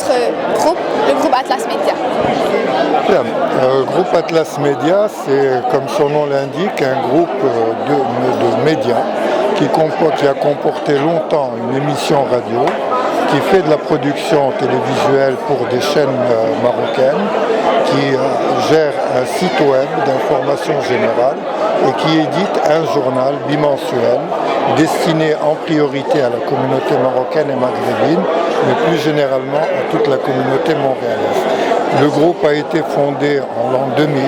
votre groupe, le groupe Atlas Media? Bien. Groupe Atlas Media, c'est comme son nom l'indique, un groupe de médias qui a comporté longtemps une émission radio, qui fait de la production télévisuelle pour des chaînes marocaines, qui gère un site web d'information générale et qui édite un journal bimensuel destiné en priorité à la communauté marocaine et maghrébine, mais plus généralement à toute la communauté montréalaise. Le groupe a été fondé en l'an 2000,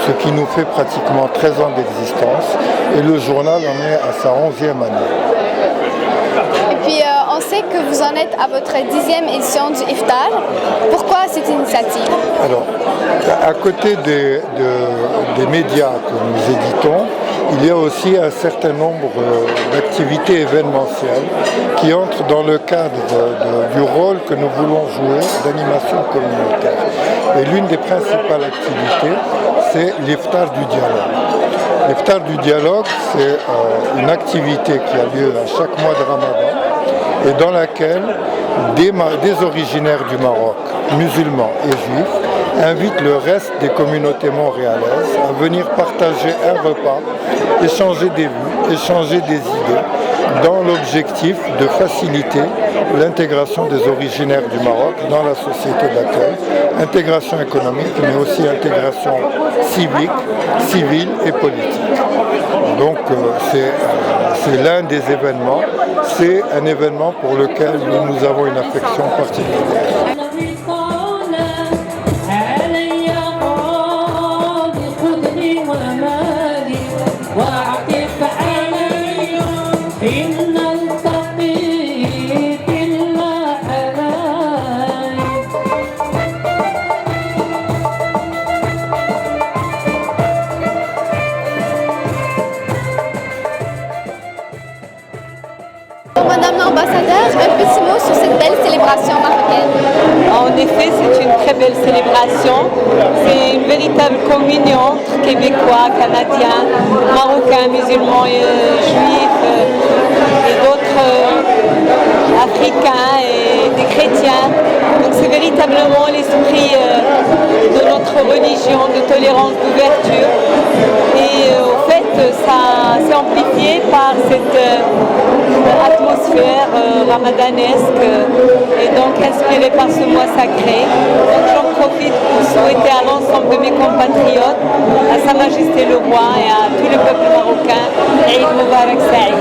ce qui nous fait pratiquement 13 ans d'existence, et le journal en est à sa 11e année. Et puis, on sait que vous en êtes à votre 10e édition du Iftar. Pourquoi cette initiative? Alors, à côté des médias que nous éditons, il y a aussi un certain nombre d'activités événementielles qui entrent dans le cadre du rôle que nous voulons jouer d'animation communautaire. Et l'une des principales activités, c'est l'Iftar du dialogue. L'Iftar du dialogue, c'est une activité qui a lieu à chaque mois de Ramadan et dans laquelle des originaires du Maroc, musulmans et juifs, invitent le reste des communautés montréalaises à venir partager un repas, échanger des vues, échanger des idées, dans l'objectif de faciliter l'intégration des originaires du Maroc dans la société d'accueil, intégration économique, mais aussi intégration civique, civile et politique. Donc c'est l'un des événements, c'est un événement pour lequel nous avons une affection particulière. Madame l'ambassadeur, un petit mot sur cette belle célébration marocaine. En effet, c'est une très belle célébration. C'est une véritable communion entre Québécois, Canadiens, Marocains, musulmans, Juifs et d'autres Africains et des chrétiens. Donc c'est véritablement l'esprit de notre religion, de tolérance, d'ouverture. Et au fait, ça s'est amplifié par cette atmosphère ramadanesque et donc inspirée par ce mois sacré. Donc j'en profite pour souhaiter à l'ensemble de mes compatriotes, à Sa Majesté le Roi et à tout le peuple marocain, Eid Mubarak Saïd.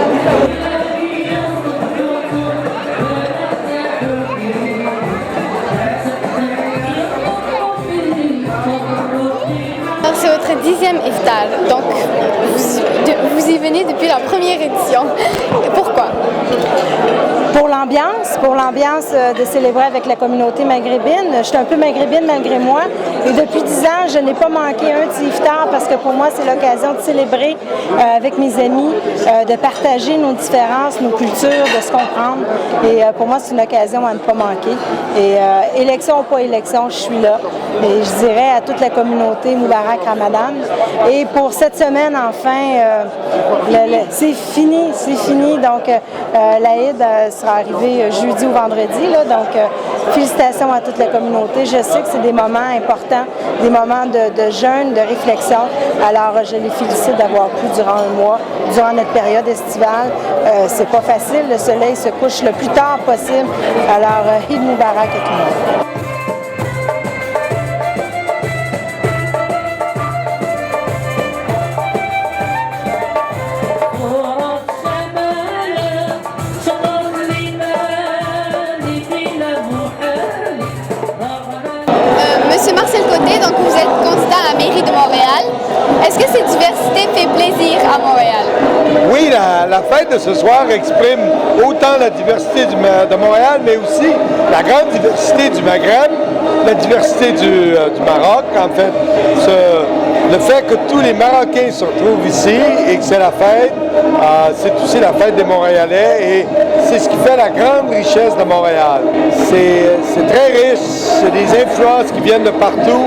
C'est votre 10e Iftar, donc vous y venez depuis la première édition. Pourquoi? Pour l'ambiance de célébrer avec la communauté maghrébine. Je suis un peu maghrébine malgré moi et depuis 10 ans, je n'ai pas manqué un petit iftar parce que pour moi, c'est l'occasion de célébrer avec mes amis, de partager nos différences, nos cultures, de se comprendre. Et pour moi, c'est une occasion à ne pas manquer. Et élection ou pas élection, je suis là. Et je dirais à toute la communauté Moubarak Ramadan. Et pour cette semaine, enfin, c'est fini. Donc, l'Aïd sera arrivé jeudi ou vendredi. Là, donc, félicitations à toute la communauté. Je sais que c'est des moments importants, des moments de jeûne, de réflexion. Alors, je les félicite d'avoir pu durant un mois, durant notre période estivale. C'est pas facile. Le soleil se couche le plus tard possible. Alors, Eid Mubarak à tout le monde. Monsieur Marcel Côté, donc vous êtes candidat à la mairie de Montréal. Est-ce que cette diversité fait plaisir à Montréal? Oui, la fête de ce soir exprime autant la diversité de Montréal, mais aussi la grande diversité du Maghreb, la diversité du Maroc. En fait, le fait que tous les Marocains se retrouvent ici et que c'est la fête, c'est aussi la fête des Montréalais et c'est ce qui fait la grande richesse de Montréal. C'est très riche, c'est des influences qui viennent de partout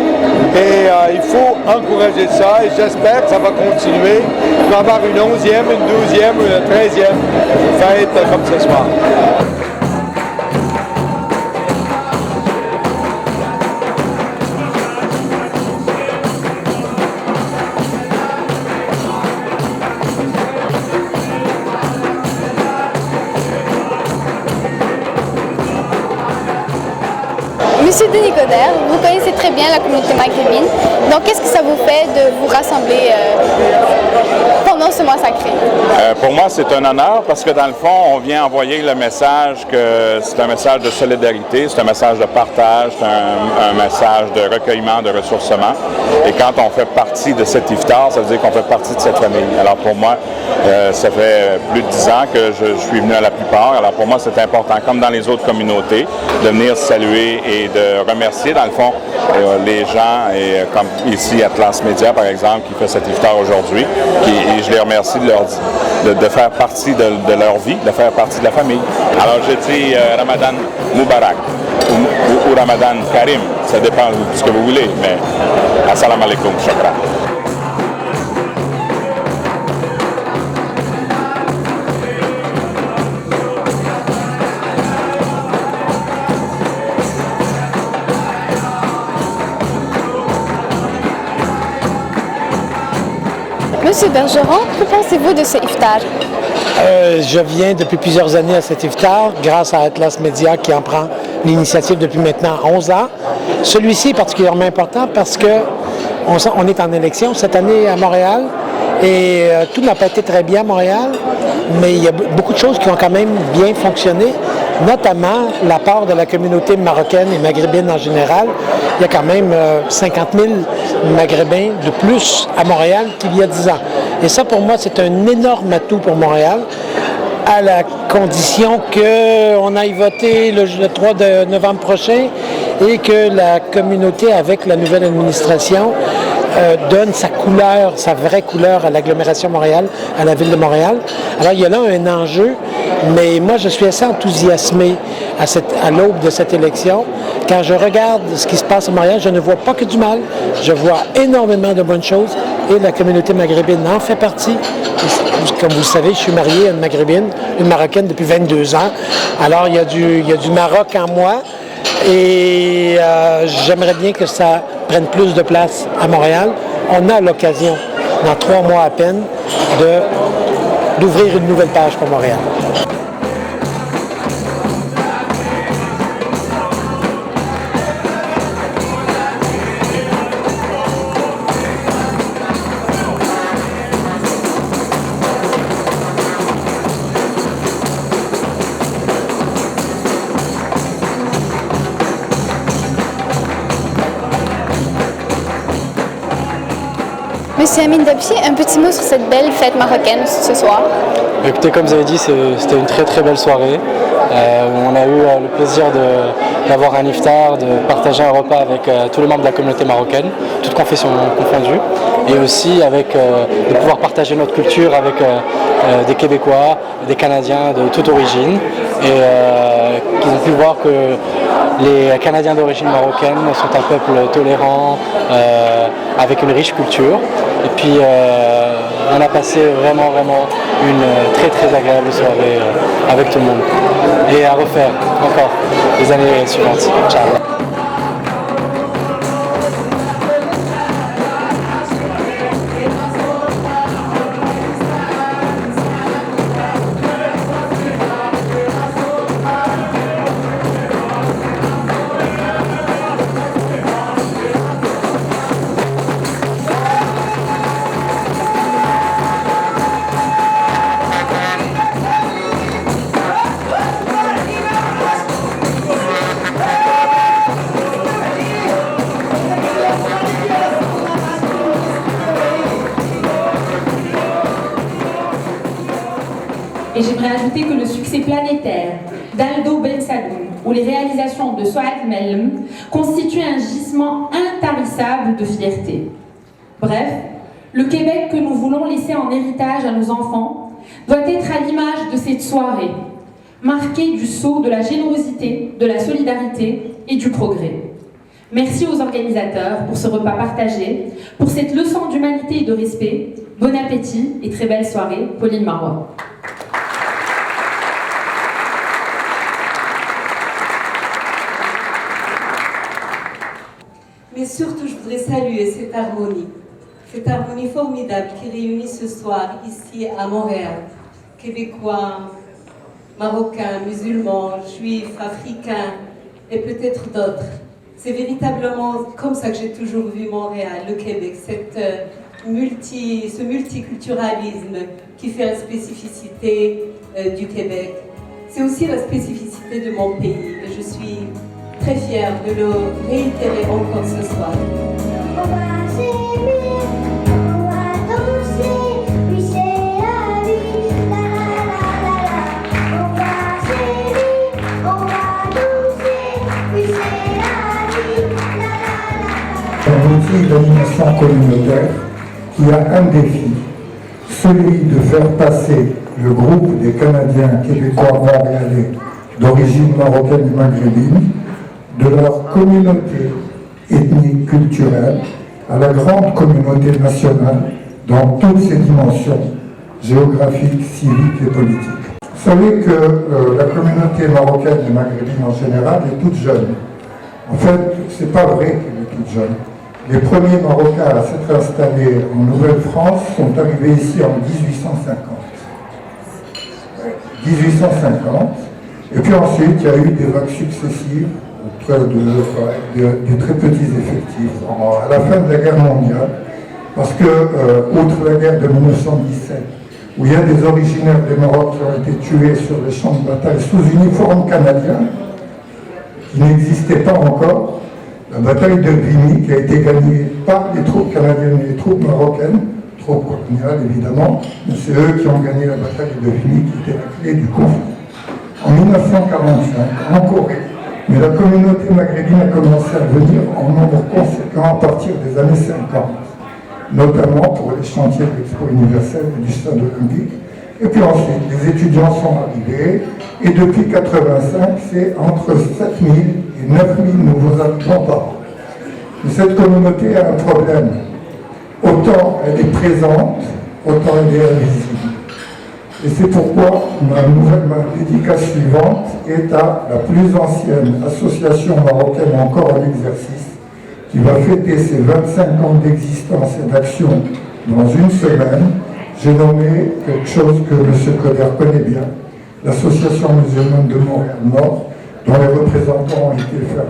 et il faut encourager ça et j'espère que ça va continuer. Il va y avoir une 11e, une 12e, une 13e fête comme ce soir. Monsieur Denis Coderre, vous connaissez très bien la communauté maghrébine. Donc, qu'est-ce que ça vous fait de vous rassembler pendant ce mois sacré? Pour moi, c'est un honneur parce que dans le fond, on vient envoyer le message que c'est un message de solidarité, c'est un message de partage, c'est un message de recueillement, de ressourcement. Et quand on fait partie de cet iftar, ça veut dire qu'on fait partie de cette famille. Alors pour moi, ça fait plus de 10 ans que je suis venu à la plupart. Alors pour moi, c'est important, comme dans les autres communautés, de venir saluer et de remercier, dans le fond, les gens, et comme ici Atlas Media, par exemple, qui fait cet iftar aujourd'hui. Et je les remercie de faire partie de leur vie, de faire partie de la famille. Alors je dis Ramadan Mubarak ou Ramadan Karim, ça dépend de ce que vous voulez, mais assalamu alaikum, shukran. Monsieur Bergeron, que pensez-vous de ce iftar? Je viens depuis plusieurs années à cet iftar grâce à Atlas Media qui en prend l'initiative depuis maintenant 11 ans. Celui-ci est particulièrement important parce qu'on est en élection cette année à Montréal et tout n'a pas été très bien à Montréal, mais il y a beaucoup de choses qui ont quand même bien fonctionné, notamment la part de la communauté marocaine et maghrébine en général. Il y a quand même 50 000 Maghrébins de plus à Montréal qu'il y a 10 ans. Et ça, pour moi, c'est un énorme atout pour Montréal, à la condition qu'on aille voter le 3 novembre prochain et que la communauté, avec la nouvelle administration, donne sa couleur, sa vraie couleur à l'agglomération Montréal, à la ville de Montréal. Alors, il y a là un enjeu, mais moi, je suis assez enthousiasmé à l'aube de cette élection. Quand je regarde ce qui se passe à Montréal, je ne vois pas que du mal. Je vois énormément de bonnes choses et la communauté maghrébine en fait partie. Comme vous le savez, je suis marié à une maghrébine, une marocaine depuis 22 ans. Alors, il y a du Maroc en moi. Et j'aimerais bien que ça prenne plus de place à Montréal. On a l'occasion, dans 3 mois à peine, d'ouvrir une nouvelle page pour Montréal. Monsieur Amin Dabchi, un petit mot sur cette belle fête marocaine ce soir. Écoutez, comme vous avez dit, c'était une très très belle soirée. On a eu le plaisir d'avoir un iftar, de partager un repas avec tous les membres de la communauté marocaine, toutes confessions confondues, et aussi de pouvoir partager notre culture avec des Québécois, des Canadiens de toute origine, et qu'ils ont pu voir que les Canadiens d'origine marocaine sont un peuple tolérant, avec une riche culture. Et puis on a passé vraiment une très très agréable soirée avec tout le monde. Et à refaire encore les années suivantes. Inch'Allah. Et j'aimerais ajouter que le succès planétaire d'Aldo Ben Sadoun ou les réalisations de Souad Mellem constituent un gisement intarissable de fierté. Bref, le Québec que nous voulons laisser en héritage à nos enfants doit être à l'image de cette soirée, marquée du sceau de la générosité, de la solidarité et du progrès. Merci aux organisateurs pour ce repas partagé, pour cette leçon d'humanité et de respect. Bon appétit et très belle soirée, Pauline Marois. Mais surtout, je voudrais saluer cette harmonie formidable qui réunit ce soir ici à Montréal. Québécois, Marocains, musulmans, juifs, africains et peut-être d'autres. C'est véritablement comme ça que j'ai toujours vu Montréal, le Québec, ce multiculturalisme qui fait la spécificité du Québec. C'est aussi la spécificité de mon pays et je suis très fière de le réitérer encore ce soir. On va s'aimer, on va danser, oui c'est la vie, la la la la la. On va s'aimer, on va danser, oui c'est la vie, la la la la. Un outil d'animation communautaire qui a un défi, celui de faire passer le groupe des Canadiens québécois montréalais d'origine marocaine et maghrébine de leur communauté ethnique culturelle à la grande communauté nationale dans toutes ses dimensions géographiques, civiques et politiques. Vous savez que la communauté marocaine et maghrébine en général est toute jeune. En fait, c'est pas vrai qu'elle est toute jeune. Les premiers Marocains à s'être installés en Nouvelle-France sont arrivés ici en 1850. 1850. Et puis ensuite, il y a eu des vagues successives de très petits effectifs à la fin de la guerre mondiale, parce que, outre la guerre de 1917, où il y a des originaires des Maroc qui ont été tués sur les champs de bataille sous uniforme canadien, qui n'existait pas encore, la bataille de Vimy, qui a été gagnée par les troupes canadiennes et les troupes marocaines, troupes coloniales évidemment, mais c'est eux qui ont gagné la bataille de Vimy, qui était la clé du conflit. En 1945, en Corée, mais la communauté maghrébine a commencé à venir en nombre conséquent à partir des années 50, notamment pour les chantiers de l'Expo universelle et du Stade olympique. Et puis ensuite, les étudiants sont arrivés, et depuis 1985, c'est entre 7 000 et 9 000 nouveaux habitants par an. Mais cette communauté a un problème. Autant elle est présente, autant elle est invisible. Et c'est pourquoi ma dédicace suivante est à la plus ancienne association marocaine encore en exercice, qui va fêter ses 25 ans d'existence et d'action dans une semaine. J'ai nommé quelque chose que M. Coder connaît bien, l'Association musulmane de Montréal-Nord, dont les représentants ont été faire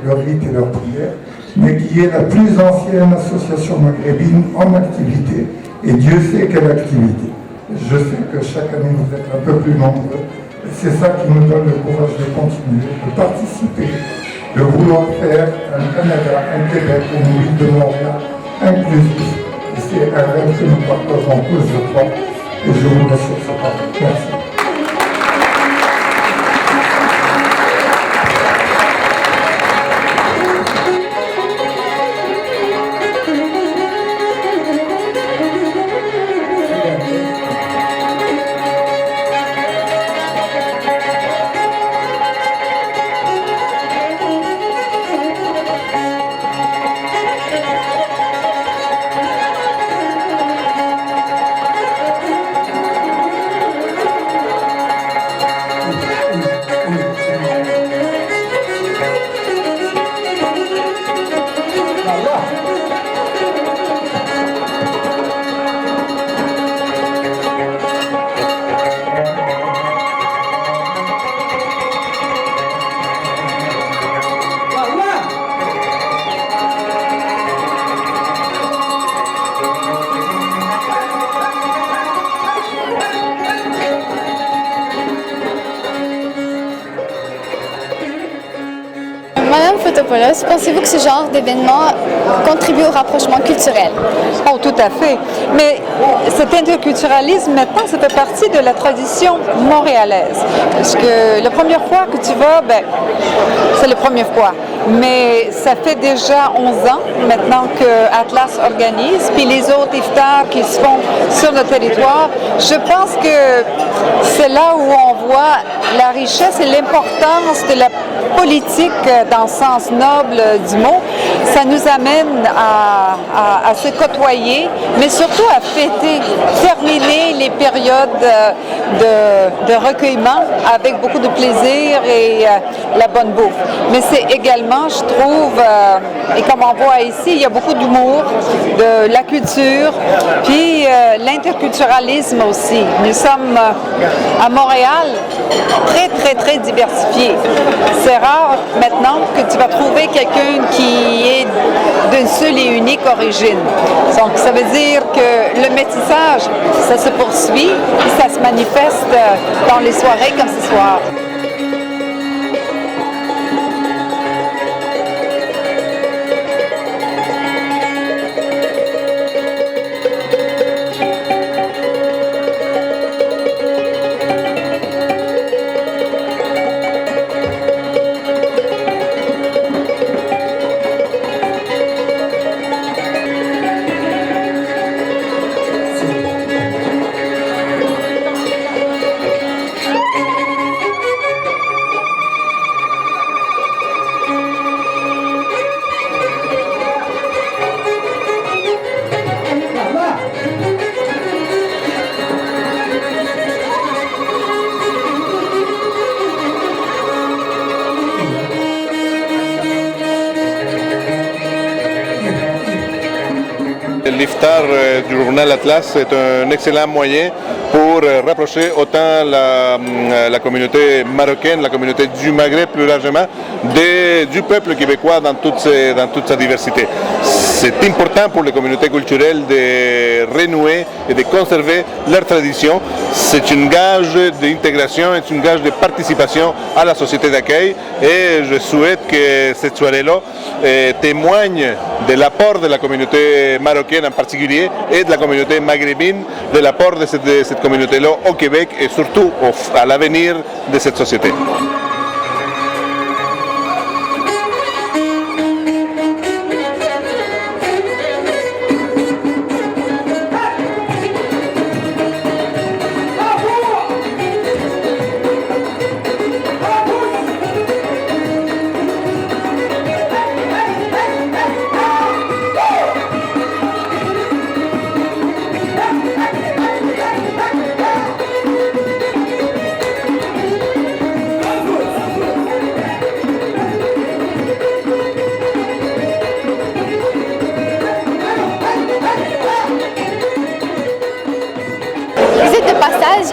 leur rite et leur prière, mais qui est la plus ancienne association maghrébine en activité, et Dieu sait quelle activité. Je sais que chaque année vous êtes un peu plus nombreux, et c'est ça qui nous donne le courage de continuer, de participer, de vouloir faire un Canada, un Québec, une ville de Montréal inclusif. Et c'est un rêve que nous partageons tous, je crois, et je vous laisse sur ce parole. Merci. Madame Fotopoulos, pensez-vous que ce genre d'événement contribue au rapprochement culturel? Oh, tout à fait. Mais cet interculturalisme, maintenant, ça fait partie de la tradition montréalaise. Parce que la première fois que tu vas, c'est la première fois. Mais ça fait déjà 11 ans maintenant que Atlas organise, puis les autres iftars qui se font sur le territoire. Je pense que c'est là où on voit la richesse et l'importance de la politique dans le sens noble du mot. Ça nous amène à se côtoyer, mais surtout à fêter, terminer les périodes de recueillement avec beaucoup de plaisir et la bonne bouffe. Mais c'est également, je trouve, et comme on voit ici, il y a beaucoup d'humour, de la culture, puis l'interculturalisme aussi. Nous sommes à Montréal, très, très, très diversifié. C'est rare maintenant que tu vas trouver quelqu'un qui est d'une seule et unique origine. Donc, ça veut dire que le métissage, ça se poursuit et ça se manifeste dans les soirées comme ce soir. L'iftar du journal Atlas est un excellent moyen pour rapprocher autant la communauté marocaine, la communauté du Maghreb plus largement, du peuple québécois dans toute sa diversité. C'est important pour les communautés culturelles de renouer et de conserver leurs traditions. C'est une gage d'intégration, c'est une gage de participation à la société d'accueil et je souhaite que cette soirée-là témoigne de l'apport de la communauté marocaine en particulier et de la communauté maghrébine, de l'apport de cette communauté-là au Québec et surtout à l'avenir de cette société.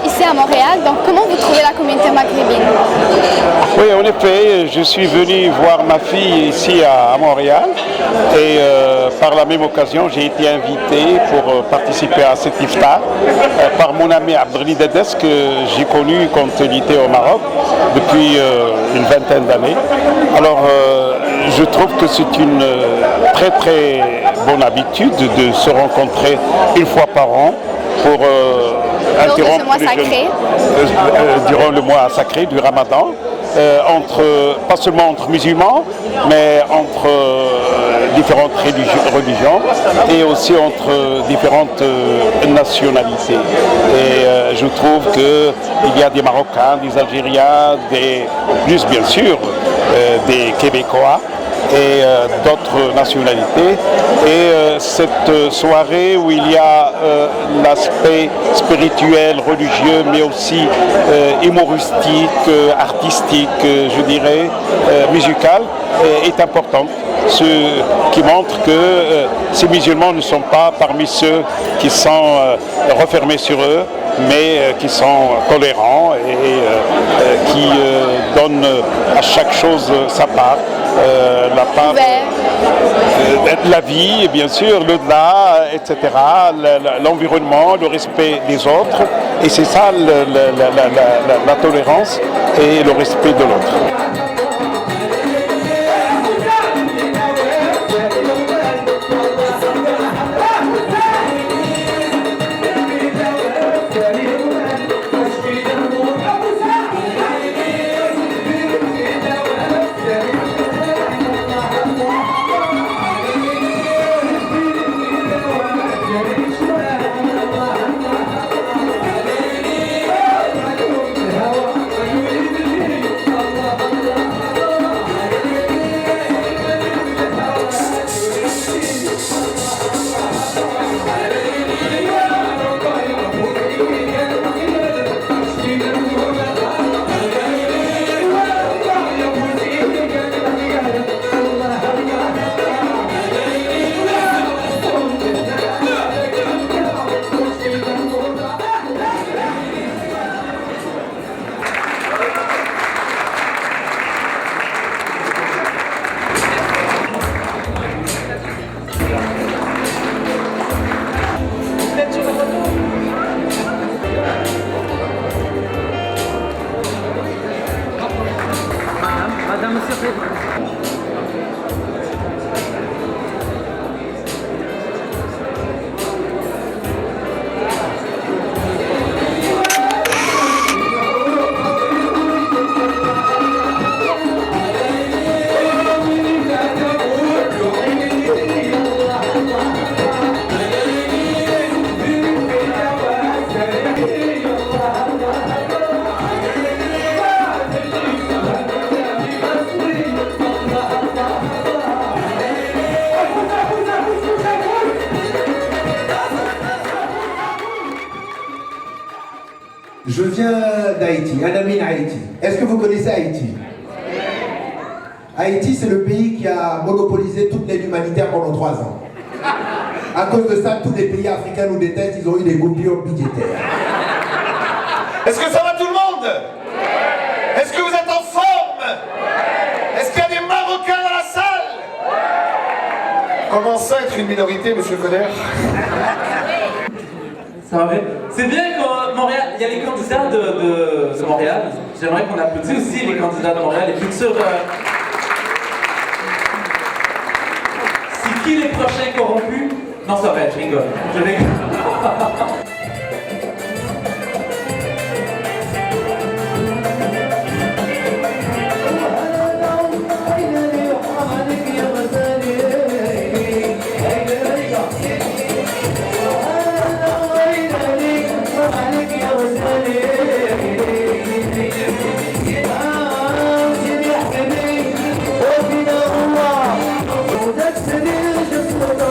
Ici à Montréal, donc comment vous trouvez la communauté maghrébine? Oui, en effet, je suis venu voir ma fille ici à Montréal et par la même occasion, j'ai été invité pour participer à cet iftar par mon ami Abdelghani Dedes que j'ai connu quand il était au Maroc depuis une vingtaine d'années. Alors, je trouve que c'est une très très bonne habitude de se rencontrer une fois par an pour interrompre durant le mois sacré du Ramadan, pas seulement entre musulmans, mais entre différentes religions et aussi entre différentes nationalités. Et je trouve qu'il y a des Marocains, des Algériens, plus bien sûr des Québécois et d'autres nationalités. Et cette soirée où il y a l'aspect spirituel, religieux, mais aussi humoristique, artistique, je dirais, musical, est importante. Ce qui montre que ces musulmans ne sont pas parmi ceux qui sont refermés sur eux, mais qui sont tolérants et qui donnent à chaque chose sa part. La part de la vie, bien sûr, l'au-delà, etc., l'environnement, le respect des autres. Et c'est ça la tolérance et le respect de l'autre. Je viens d'Haïti, un ami d'Haïti. Est-ce que vous connaissez Haïti? Haïti, c'est le pays qui a monopolisé toute l'aide humanitaire pendant 3 ans. À cause de ça, tous les pays africains nous détestent, ils ont eu des coupures budgétaires. Est-ce que ça va tout le monde? Est-ce que vous êtes en forme? Est-ce qu'il y a des Marocains dans la salle? Comment ça être une minorité, monsieur Coder? Ça va bien. C'est bien qu'à Montréal, il y a les candidats de Montréal. J'aimerais qu'on applaudisse aussi les candidats de Montréal, les futurs... C'est qui les prochains corrompus? Non, ça va être, je rigole. Je rigole. That's the news, just hold on.